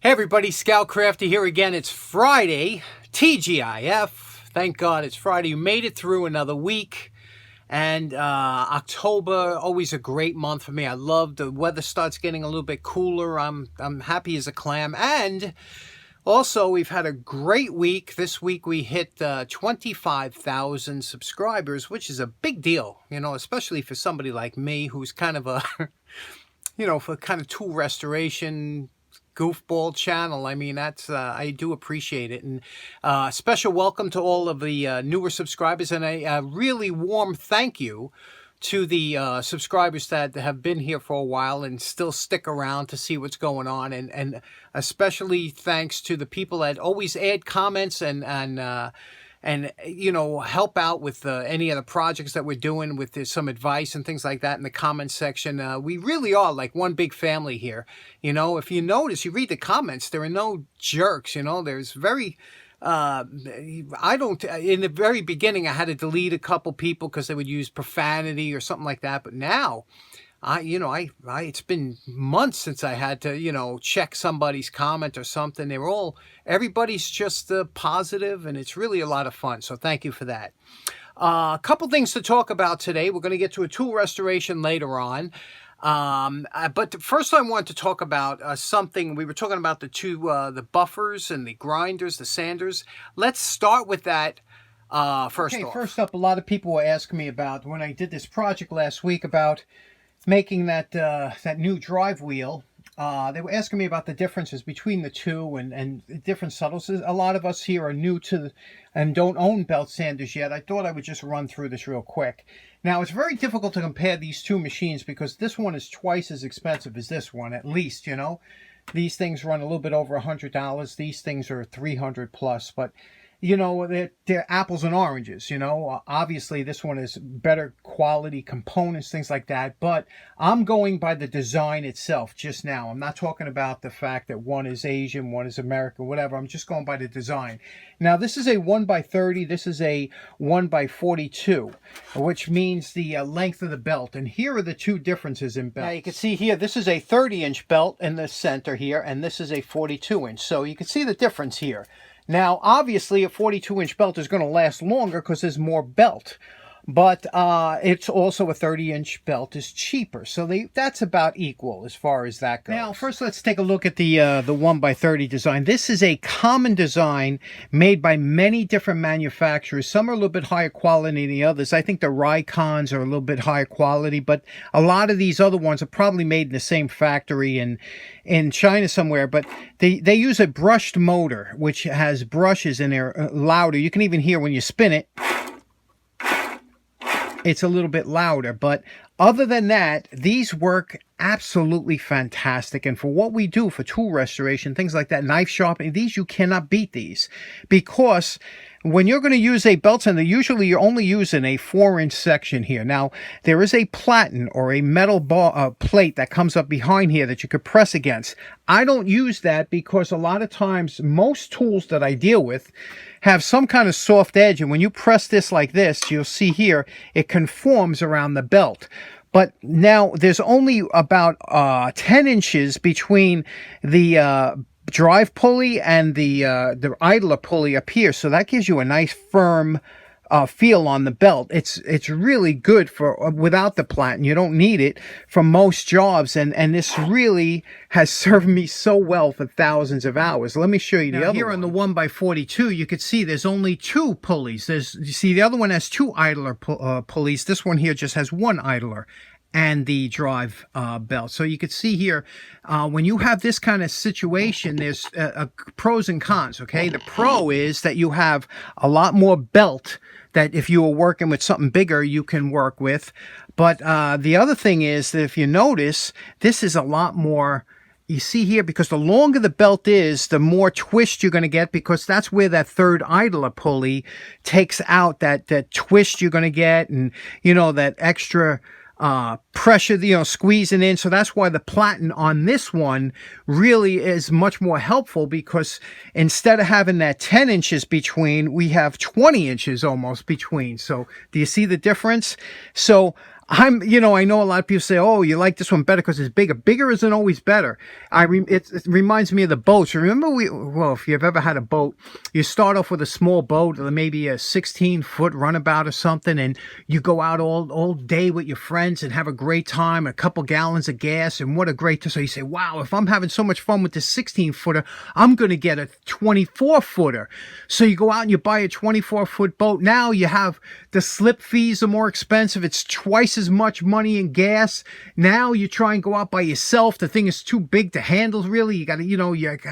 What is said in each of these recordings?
Hey everybody, Scout Crafty here again. It's Friday, TGIF. Thank God it's Friday. You made it through another week. And October, always a great month for me. I love the weather starts getting a little bit cooler. I'm happy as a clam. And also, we've had a great week. This week we hit 25,000 subscribers, which is a big deal, you know, especially for somebody like me who's kind of a, you know, for kind of tool restoration goofball channel. I mean, that's I do appreciate it. And special welcome to all of the newer subscribers, and a really warm thank you to the subscribers that have been here for a while and still stick around to see what's going on, and especially thanks to the people that always add comments and you know, help out with any of the projects that we're doing with some advice and things like that in the comments section. We really are like one big family here. You know, if you notice, you read the comments, there are no jerks, you know, there's very... I don't, in the very beginning, I had to delete a couple people because they would use profanity or something like that. But now, it's been months since I had to, you know, check somebody's comment or something. Everybody's just positive, and it's really a lot of fun. So thank you for that. A couple things to talk about today. We're going to get to a tool restoration later on. But first I want to talk about something. We were talking about the the buffers and the grinders, the sanders. Let's start with that first off. First up, a lot of people were asking me about when I did this project last week about making that new drive wheel. They were asking me about the differences between the two and different subtleties. A lot of us here are new to and don't own belt sanders yet. I thought I would just run through this real quick. Now, it's very difficult to compare these two machines because this one is twice as expensive as this one, at least, you know. These things run a little bit over $100. These things are $300 plus, but you know, they're apples and oranges, you know. Obviously, this one is better quality components, things like that. But I'm going by the design itself just now. I'm not talking about the fact that one is Asian, one is American, whatever. I'm just going by the design. Now, this is a 1x30. This is a 1x42, which means the length of the belt. And here are the two differences in belt. Now, you can see here, this is a 30-inch belt in the center here, and this is a 42-inch. So you can see the difference here. Now, obviously, a 42-inch belt is going to last longer because there's more belt. But it's also a 30-inch belt is cheaper. So that's about equal as far as that goes. Now, first, let's take a look at the 1x30 design. This is a common design made by many different manufacturers. Some are a little bit higher quality than the others. I think the Ricons are a little bit higher quality, but a lot of these other ones are probably made in the same factory in China somewhere. But they use a brushed motor, which has brushes in there louder. You can even hear when you spin it. It's a little bit louder, but other than that, these work absolutely fantastic. And for what we do for tool restoration, things like that, knife sharpening, these, you cannot beat these, because when you're going to use a belt sander, usually you're only using a 4-inch section here. Now, there is a platen or a metal plate that comes up behind here that you could press against. I don't use that because a lot of times, most tools that I deal with have some kind of soft edge, and when you press this like this, you'll see here, it conforms around the belt. But now there's only about 10 inches between the drive pulley and the idler pulley up here, so that gives you a nice firm feel on the belt. It's really good for without the platen. You don't need it for most jobs, and this really has served me so well for thousands of hours. Let me show you the other here one. On the 1x42, you could see there's only 2 pulleys. You see the other one has 2 idler pulleys. This one here just has 1 idler and the drive belt. So you could see here, when you have this kind of situation, there's pros and cons, okay? The pro is that you have a lot more belt that if you were working with something bigger, you can work with. But the other thing is that if you notice, this is a lot more, you see here, because the longer the belt is, the more twist you're going to get, because that's where that third idler pulley takes out that twist you're going to get, and, you know, that extra pressure, you know, squeezing in. So that's why the platen on this one really is much more helpful, because instead of having that 10 inches between, we have 20 inches almost between. So do you see the difference? So I know a lot of people say, oh, you like this one better because it's bigger. Bigger isn't always better. It reminds me of the boats. Remember, well, if you've ever had a boat, you start off with a small boat, maybe a 16-foot runabout or something, and you go out all day with your friends and have a great time, a couple gallons of gas, and what a great time. So you say, wow, if I'm having so much fun with this 16-footer, I'm going to get a 24-footer. So you go out and you buy a 24-foot boat. Now you have the slip fees are more expensive. It's twice as much money in gas. Now you try and go out by yourself. The thing is too big to handle, really. You gotta, you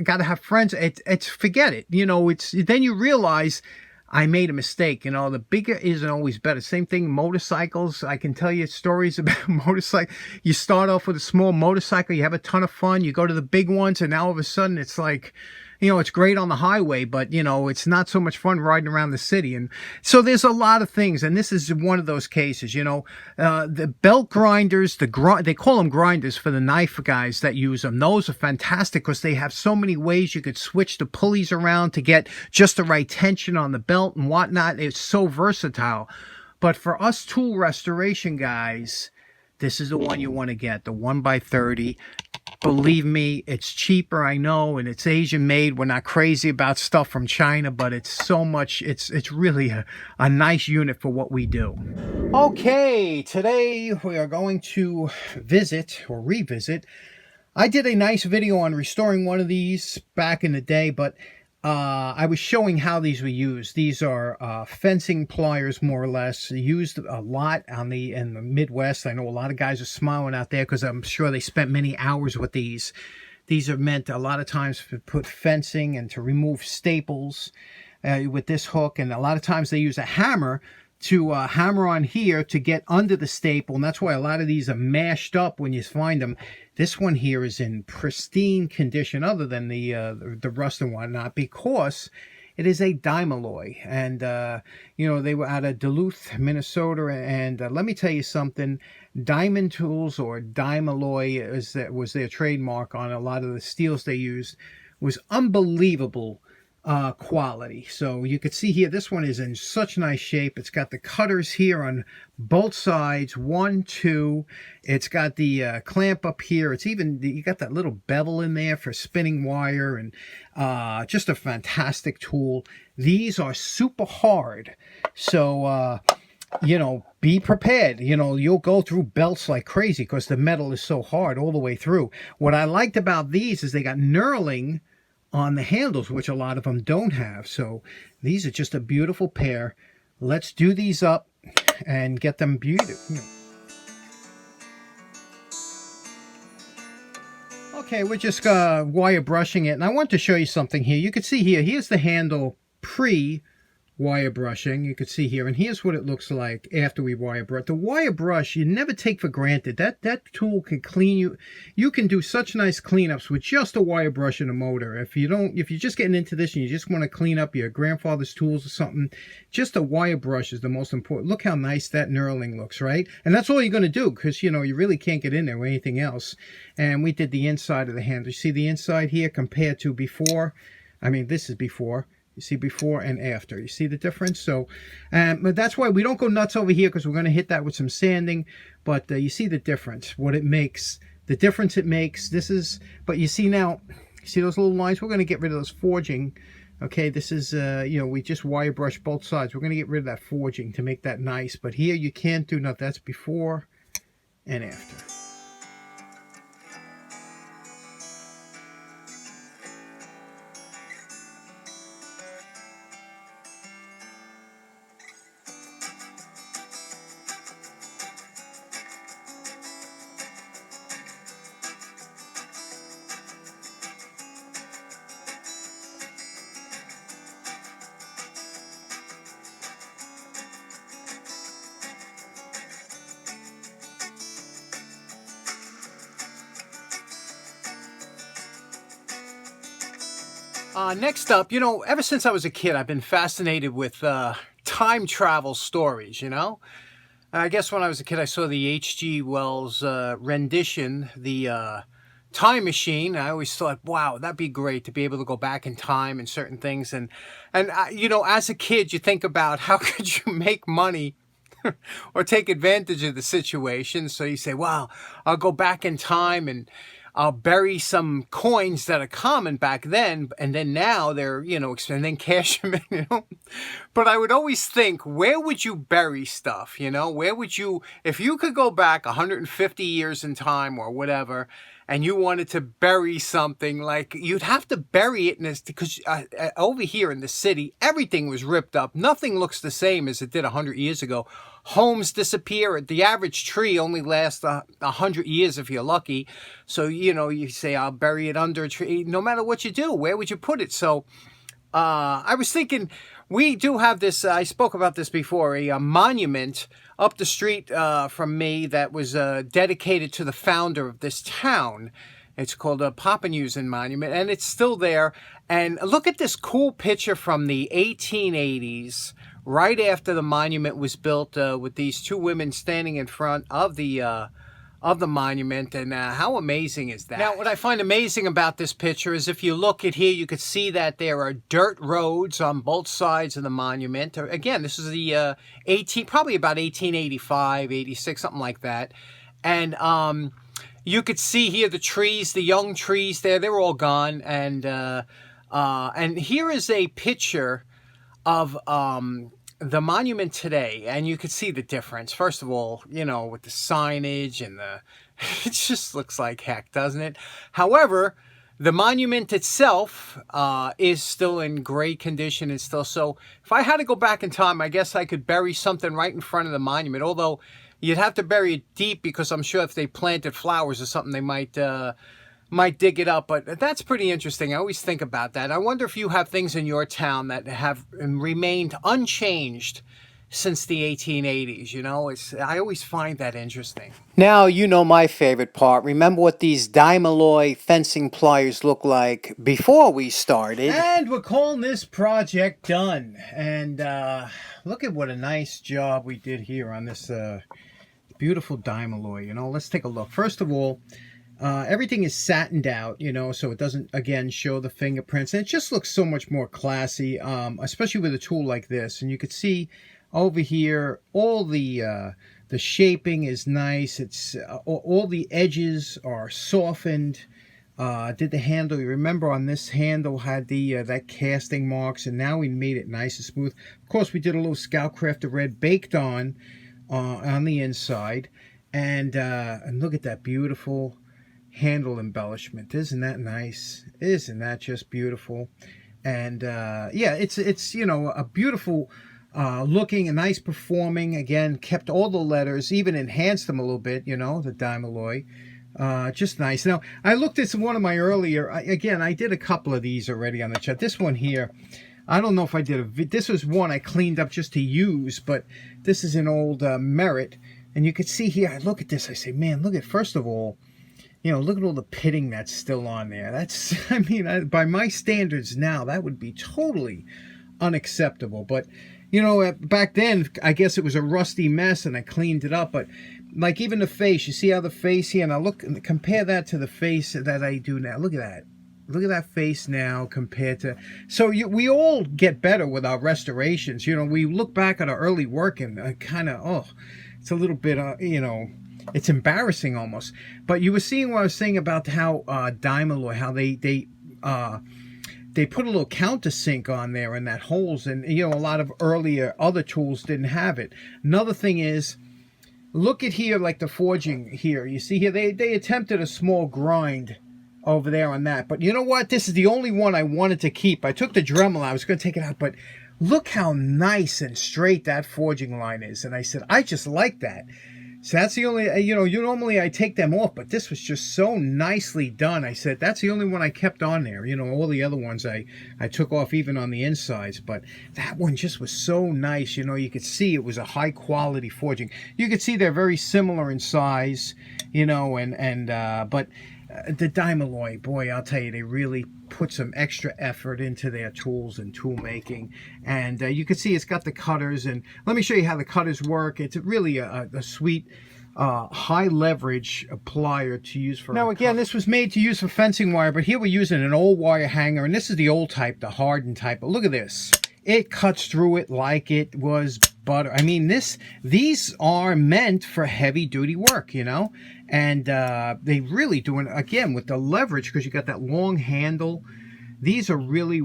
gotta have friends. It's forget it. It's then you realize I made a mistake. The bigger isn't always better. Same thing, motorcycles. I can tell you stories about motorcycles. You start off with a small motorcycle, you have a ton of fun, you go to the big ones, and now all of a sudden it's like, it's great on the highway, but, it's not so much fun riding around the city. And so there's a lot of things, and this is one of those cases, the belt grinders, they call them grinders for the knife guys that use them. Those are fantastic because they have so many ways you could switch the pulleys around to get just the right tension on the belt and whatnot. It's so versatile. But for us tool restoration guys, this is the one you want to get, the 1x30. Believe me, it's cheaper, I know, and it's Asian made. We're not crazy about stuff from China, but it's so much, it's really a nice unit for what we do. Okay, today we are going to visit or revisit. I did a nice video on restoring one of these back in the day, but I was showing how these were used. These are fencing pliers, more or less, used a lot in the Midwest. I know a lot of guys are smiling out there because I'm sure they spent many hours with these. These are meant a lot of times to put fencing and to remove staples with this hook. And a lot of times they use a hammer to hammer on here to get under the staple, and that's why a lot of these are mashed up when you find them. This one here is in pristine condition, other than the rust and whatnot, because it is a DIAMALLOY. And they were out of Duluth, Minnesota, and let me tell you something. Diamond Tools, or DIAMALLOY was their trademark on a lot of the steels they used, was unbelievable quality. So you could see here, this one is in such nice shape. It's got the cutters here on both sides, 1, 2. It's got the clamp up here. It's even, you got that little bevel in there for spinning wire, and just a fantastic tool. These are super hard, so be prepared. You'll go through belts like crazy because the metal is so hard all the way through. What I liked about these is they got knurling on the handles, which a lot of them don't have. So these are just a beautiful pair. Let's do these up and get them beautiful. Okay, we're just wire brushing it, and I want to show you something here. You can see here, here's the handle pre-wire brushing. You can see here, and here's what it looks like after we wire brush. The wire brush, you never take for granted. That tool can clean you. You can do such nice cleanups with just a wire brush and a motor. If you're just getting into this and you just want to clean up your grandfather's tools or something, just a wire brush is the most important. Look how nice that knurling looks, right? And that's all you're going to do, because you really can't get in there with anything else. And we did the inside of the handle. You see the inside here compared to before? I mean, this is before. You see before and after. You see the difference? So, but that's why we don't go nuts over here, because we're going to hit that with some sanding. But you see the difference, what it makes, the difference it makes. This is, but you see now, you see those little lines? We're going to get rid of those forging. Okay, this is, we just wire brush both sides. We're going to get rid of that forging to make that nice. But here you can't do nothing. That's before and after. Next up, ever since I was a kid, I've been fascinated with time travel stories, I guess when I was a kid, I saw the H.G. Wells rendition, the Time Machine. I always thought, wow, that'd be great to be able to go back in time and certain things. And as a kid, you think about how could you make money or take advantage of the situation. So you say, wow, I'll go back in time and I'll bury some coins that are common back then, and then now they're, you know, and then cash them in, you know. But I would always think, where would you bury stuff, you know? Where would you, if you could go back 150 years in time or whatever, and you wanted to bury something, like, you'd have to bury it in this, because over here in the city, everything was ripped up. Nothing looks the same as it did 100 years ago. Homes disappear. The average tree only lasts 100 years if you're lucky. So, you know, you say, I'll bury it under a tree. No matter what you do, where would you put it? So I was thinking, we do have this, I spoke about this before, a monument up the street from me that was dedicated to the founder of this town. It's called a Papanusan Monument, and it's still there. And look at this cool picture from the 1880s, right after the monument was built, with these two women standing in front of the monument. And how amazing is that? Now, what I find amazing about this picture is, if you look at here, you could see that there are dirt roads on both sides of the monument. Again, this is the probably about 1885, 86, something like that. And you could see here the trees, the young trees there, they were all gone. And here is a picture of the monument today, and you could see the difference. First of all, you know, with the signage and it just looks like heck, doesn't it? However, the monument itself is still in great condition and still. So if I had to go back in time, I guess I could bury something right in front of the monument, although you'd have to bury it deep, because I'm sure if they planted flowers or something, they might dig it up. But that's pretty interesting. I always think about that. I wonder if you have things in your town that have remained unchanged since the 1880s, you know. I always find that interesting. Now, you know my favorite part. Remember what these DIAMALLOY fencing pliers look like before we started. And we're calling this project done. And look at what a nice job we did here on this beautiful DIAMALLOY, you know. Let's take a look. First of all, everything is satined out, you know, so it doesn't, again, show the fingerprints. And it just looks so much more classy, especially with a tool like this. And you could see over here, all the shaping is nice. It's all the edges are softened. Did the handle, you remember on this handle had the that casting marks, and now we made it nice and smooth. Of course, we did a little Scoutcrafter red baked on the inside. And look at that beautiful handle embellishment. Isn't that nice? Isn't that just beautiful? And yeah, it's you know, a beautiful looking, a nice performing. Again, kept all the letters, even enhanced them a little bit, you know, the DIAMALLOY. Just nice. Now, I looked at one of my earlier, again, I did a couple of these already on the chat. This one here, I don't know if I did this was one I cleaned up just to use, but this is an old Merit. And you can see here, I look at this, I say, man, look at, first of all, you know, look at all the pitting that's still on there. That's, I mean, by my standards now, that would be totally unacceptable. But, you know, back then, I guess it was a rusty mess and I cleaned it up. But, like, even the face, you see how the face here, now look, compare that to the face that I do now. Look at that. Look at that face now compared to... So we all get better with our restorations. You know, we look back at our early work and kind of, oh... It's a little bit, you know, it's embarrassing almost. But you were seeing what I was saying about how DIAMALLOY, how they put a little countersink on there in that holes. And, you know, a lot of earlier other tools didn't have it. Another thing is, look at here, like the forging here. You see here, they attempted a small grind over there on that. But you know what? This is the only one I wanted to keep. I took the Dremel, I was going to take it out, but... Look how nice and straight that forging line is. And I said, I just like that. So that's the only, you know, normally I take them off, but this was just so nicely done. I said, that's the only one I kept on there. You know, all the other ones I took off even on the insides. But that one just was so nice. You know, you could see it was a high quality forging. You could see they're very similar in size, you know, but the DIAMALLOY, boy, I'll tell you, they really put some extra effort into their tools and tool making. And you can see it's got the cutters, and let me show you how the cutters work. It's really a sweet high leverage plier to use for... Now again, this was made to use for fencing wire, but here we're using an old wire hanger, and this is the old type, the hardened type. But look at this. It cuts through it like it was butter. I mean, these are meant for heavy duty work, you know, and they really do it again with the leverage, because you got that long handle. These are really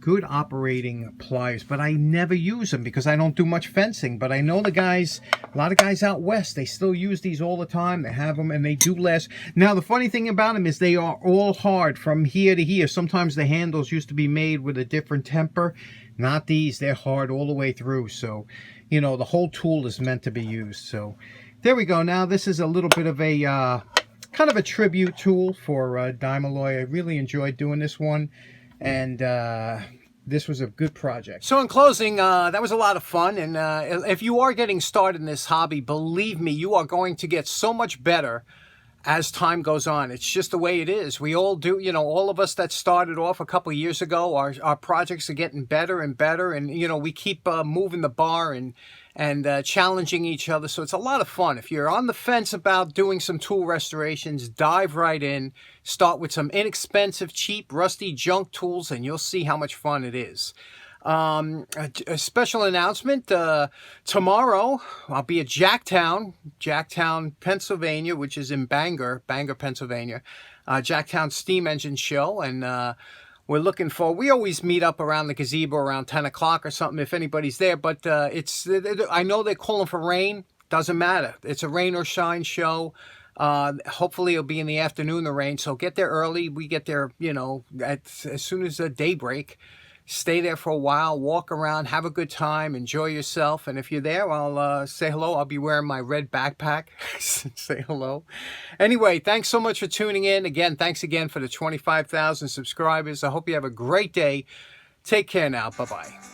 good operating pliers, but I never use them because I don't do much fencing. But I know the guys, a lot of guys out west, they still use these all the time. They have them and they do last. Now, the funny thing about them is they are all hard from here to here. Sometimes the handles used to be made with a different temper. Not these. They're hard all the way through. So, you know, the whole tool is meant to be used. So there we go. Now, this is a little bit of a kind of a tribute tool for DIAMALLOY. I really enjoyed doing this one, and this was a good project. So in closing, that was a lot of fun, and if you are getting started in this hobby, believe me, you are going to get so much better as time goes on. It's just the way it is. We all do, you know, all of us that started off a couple of years ago, our projects are getting better and better, and, you know, we keep moving the bar and challenging each other. So it's a lot of fun. If you're on the fence about doing some tool restorations, dive right in. Start with some inexpensive, cheap, rusty junk tools, and you'll see how much fun it is. A special announcement, tomorrow I'll be at Jacktown, Pennsylvania, which is in Bangor, Pennsylvania, Jacktown Steam Engine Show, and we're looking for, we always meet up around the gazebo around 10 o'clock or something if anybody's there, but I know they're calling for rain. Doesn't matter. It's a rain or shine show. Hopefully it'll be in the afternoon, the rain, so get there early. We get there, you know, as soon as daybreak. Stay there for a while, walk around, have a good time, enjoy yourself. And if you're there, I'll say hello. I'll be wearing my red backpack. Say hello. Anyway, thanks so much for tuning in. Again, thanks again for the 25,000 subscribers. I hope you have a great day. Take care now. Bye-bye.